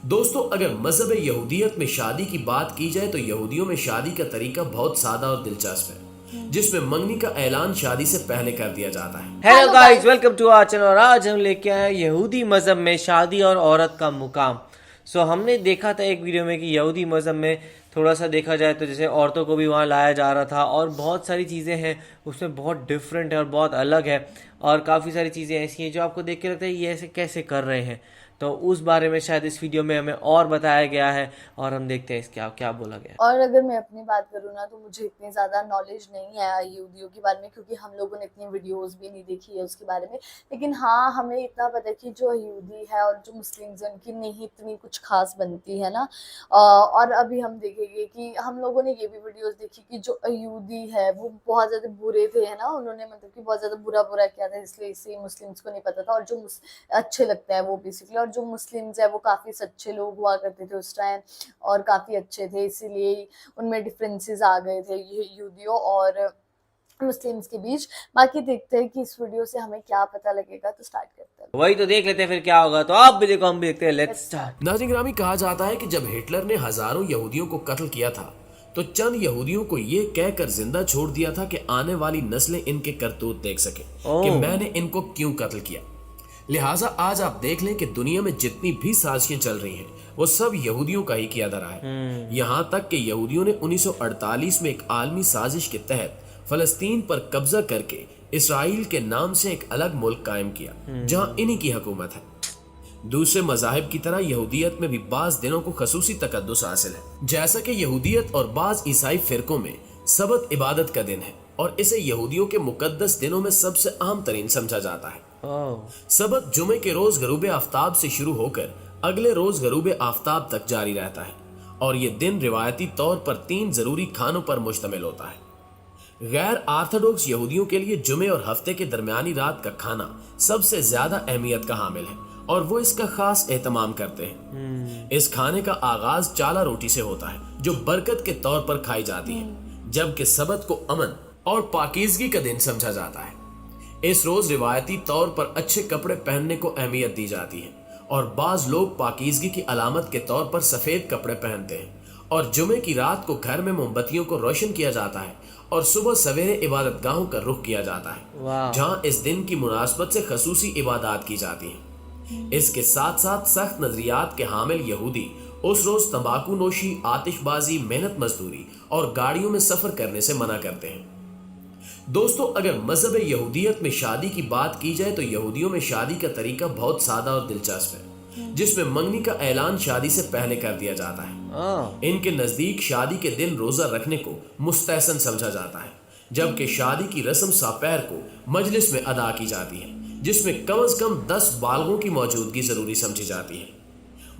دوستو اگر مذہب یہودیت میں شادی کی بات کی جائے تو یہودیوں میں شادی کا طریقہ بہت سادہ اور دلچسپ ہے، جس میں منگنی کا اعلان شادی سے پہلے کر دیا جاتا ہے۔ Hello guys, welcome to our channel, اور آج ہم لے کے آئے ہیں یہودی مذہب میں شادی اور عورت کا مقام۔ ہم نے دیکھا تھا ایک ویڈیو میں کہ یہودی مذہب میں تھوڑا سا دیکھا جائے تو جیسے عورتوں کو بھی وہاں لایا جا رہا تھا، اور بہت ساری چیزیں ہیں اس میں بہت ڈفرینٹ ہے اور بہت الگ ہے، اور کافی ساری چیزیں ایسی ہیں جو آپ کو دیکھ کے لگتا ہے یہ ایسے کیسے کر رہے ہیں۔ تو اس بارے میں شاید اس ویڈیو میں ہمیں اور بتایا گیا ہے، اور ہم دیکھتے ہیں اس کیا بولا گیا ہے۔ اور اگر میں اپنی بات کروں نا تو مجھے اتنی زیادہ نالج نہیں ہے یہودیوں کے بارے میں، کیونکہ ہم لوگوں نے اتنی ویڈیوز بھی نہیں دیکھی ہے اس کے بارے میں۔ لیکن ہاں، ہمیں اتنا پتہ ہے کہ جو یہودی ہے اور جو مسلمز ہیں ان کی نہیں اتنی کچھ خاص بنتی ہے نا۔ اور ابھی ہم دیکھیں گے کہ ہم لوگوں نے یہ بھی ویڈیوز دیکھی کہ جو یہودی ہے وہ بہت زیادہ برے تھے، ہے نا، انہوں نے مطلب کہ بہت زیادہ برا کیا تھا، اس لیے اسے مسلمس کو نہیں پتہ تھا، اور جو اچھے لگتا ہے وہ بیسکلی، اور جو مسلمز ہیں وہ کافی سچے لوگ ہوا کرتے تھے اس ٹائم اور کافی اچھے تھے، اسی لیے ان میں ڈفرینسز آ گئے تھے یہودیوں اور مسلمز کے بیچ۔ باقی دیکھتے ہیں کہ اس ویڈیو سے ہمیں کیا پتہ لگے گا، تو سٹارٹ کرتے ہیں۔ وہی تو دیکھ لیتے ہیں پھر کیا ہوگا، تو آپ بھی دیکھو ہم بھی دیکھتے ہیں، لیٹس سٹارٹ۔ ناظرین گرامی، کہا جاتا ہے کہ جب ہٹلر نے ہزاروں یہودیوں کو قتل کیا تھا تو چند یہودیوں کو یہ کہہ کر زندہ چھوڑ دیا تھا کہ آنے والی نسلیں ان کے کرتوت دیکھ سکیں کہ میں نے ان کو کیوں قتل کیا۔ لہٰذا آج آپ دیکھ لیں کہ دنیا میں جتنی بھی سازشیں چل رہی ہیں وہ سب یہودیوں کا ہی کیا دھرا ہے۔ یہاں تک کہ یہودیوں نے 1948 میں ایک عالمی سازش کے تحت فلسطین پر قبضہ کر کے اسرائیل کے نام سے ایک الگ ملک قائم کیا جہاں انہی کی حکومت ہے۔ دوسرے مذاہب کی طرح یہودیت میں بھی بعض دنوں کو خصوصی تقدس حاصل ہے، جیسا کہ یہودیت اور بعض عیسائی فرقوں میں سبت عبادت کا دن ہے، اور اسے یہودیوں کے مقدس دنوں میں سب سے اہم ترین سمجھا جاتا ہے۔ سبت جمعے کے روز غروب آفتاب سے شروع ہو کر اگلے روز غروب آفتاب تک جاری رہتا ہے، اور یہ دن روایتی طور پر 3 ضروری کھانوں پر مشتمل ہوتا ہے۔ غیر آرتھوڈوکس یہودیوں کے لیے جمعے اور ہفتے کے درمیانی رات کا کھانا سب سے زیادہ اہمیت کا حامل ہے، اور وہ اس کا خاص اہتمام کرتے ہیں۔ اس کھانے کا آغاز چالا روٹی سے ہوتا ہے جو برکت کے طور پر کھائی جاتی ہے، جبکہ سبت کو امن اور پاکیزگی کا دن سمجھا جاتا ہے۔ اس روز روایتی طور پر اچھے کپڑے پہننے کو اہمیت دی جاتی ہے، اور بعض لوگ پاکیزگی کی علامت کے طور پر سفید کپڑے پہنتے ہیں، اور جمعے کی رات کو گھر میں موم بتیوں کو روشن کیا جاتا ہے اور صبح سویرے عبادت گاہوں کا رخ کیا جاتا ہے جہاں اس دن کی مناسبت سے خصوصی عبادات کی جاتی ہیں۔ اس کے ساتھ ساتھ سخت نظریات کے حامل یہودی اس روز تمباکو نوشی، آتش بازی، محنت مزدوری اور گاڑیوں میں سفر کرنے سے منع کرتے ہیں۔ دوستو اگر مذہب یہودیت میں شادی کی بات کی جائے تو یہودیوں میں شادی کا طریقہ بہت سادہ اور دلچسپ ہے، جس میں منگنی کا اعلان شادی سے پہلے کر دیا جاتا ہے۔ ان کے نزدیک شادی کے دن روزہ رکھنے کو مستحسن سمجھا جاتا ہے، جبکہ شادی کی رسم ساپہر کو مجلس میں ادا کی جاتی ہے، جس میں کم از کم 10 بالغوں کی موجودگی ضروری سمجھی جاتی ہے۔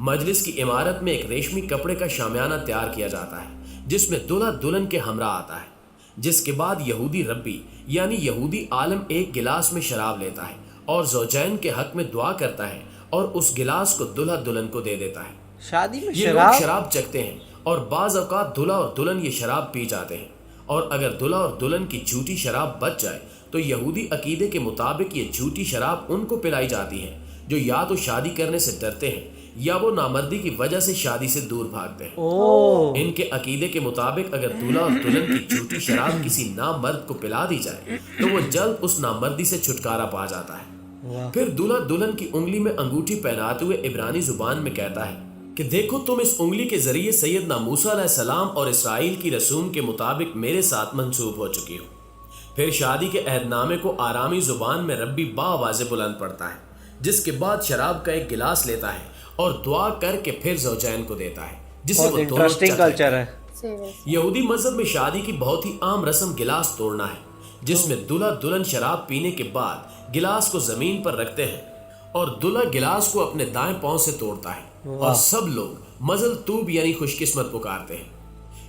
مجلس کی عمارت میں ایک ریشمی کپڑے کا شامیانہ تیار کیا جاتا ہے جس میں دلہا دلہن کے ہمراہ آتا ہے، جس کے بعد یہودی ربی یعنی یہودی عالم ایک گلاس میں شراب لیتا ہے اور زوجین کے حق میں دعا کرتا ہے اور اس گلاس کو دلہا دلہن کو دے دیتا ہے۔ شادی میں یہ لوگ شراب چکھتے ہیں، اور بعض اوقات دلہا اور دلہن یہ شراب پی جاتے ہیں، اور اگر دلہا اور دلہن کی جھوٹی شراب بچ جائے تو یہودی عقیدے کے مطابق یہ جھوٹی شراب ان کو پلائی جاتی ہے جو یا تو شادی کرنے سے ڈرتے ہیں یا وہ نامردی کی وجہ سے شادی سے دور بھاگتے ہیں۔ ان کے عقیدے کے مطابق اگر دلہا اور دلہن کی جھوٹی شراب کسی نامرد کو پلا دی جائے تو وہ جلد اس نامردی سے چھٹکارا پا جاتا ہے۔ پھر دلہا دلہن کی انگلی میں انگوٹھی پہناتے ہوئے عبرانی زبان میں کہتا ہے کہ دیکھو تم اس انگلی کے ذریعے سیدنا موسیٰ علیہ السلام اور اسرائیل کی رسوم کے مطابق میرے ساتھ منسوب ہو چکی ہو۔ پھر شادی کے عہد نامے کو آرامی زبان میں ربی بآواز بلند پڑھتا ہے، جس کے بعد شراب کا ایک گلاس لیتا ہے اور دعا کر کے پھر زوجین کو دیتا ہے، جسے وہ دونوں چکھ لیتے ہیں۔ یہودی مذہب میں شادی کی بہت ہی عام رسم گلاس توڑنا ہے، جس میں دلہا دلہن شراب پینے کے بعد گلاس کو زمین پر رکھتے ہیں اور دلہا گلاس کو اپنے دائیں پاؤں سے توڑتا ہے، اور سب لوگ مزل طوب یعنی خوش قسمت پکارتے ہیں۔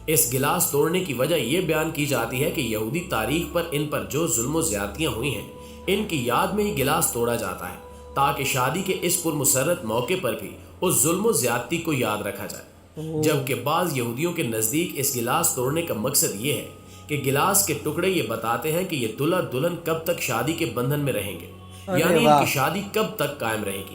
اس گلاس توڑنے کی وجہ یہ بیان کی جاتی ہے کہ یہودی تاریخ پر ان پر جو ظلم و زیادتیاں ہوئی ہیں ان کی یاد میں ہی گلاس توڑا جاتا ہے، تاکہ شادی کے اس پرمسرت موقع پر بھی اس ظلم و زیادتی کو یاد رکھا جائے۔ جبکہ بعض یہودیوں کے نزدیک اس گلاس توڑنے کا مقصد یہ ہے کہ گلاس کے ٹکڑے یہ بتاتے ہیں کہ یہ دلہا دلہن کب تک شادی کے بندھن میں رہیں گے، یعنی ان کی شادی کب تک قائم رہے گی۔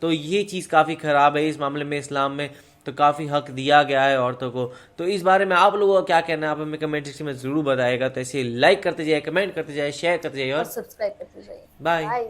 تو یہ چیز کافی خراب ہے. اس معاملے میں اسلام میں تو کافی حق دیا گیا ہے عورتوں کو. تو اس بارے میں آپ لوگوں کا کیا کہنا ہے آپ ہمیں کمنٹ سیکشن میں ضرور بتائے گا. تو ایسے لائک کرتے جائے, کمنٹ کرتے جائے, شیئر کرتے جائے اور اور سبسکرائب کرتے جائیے. بائے.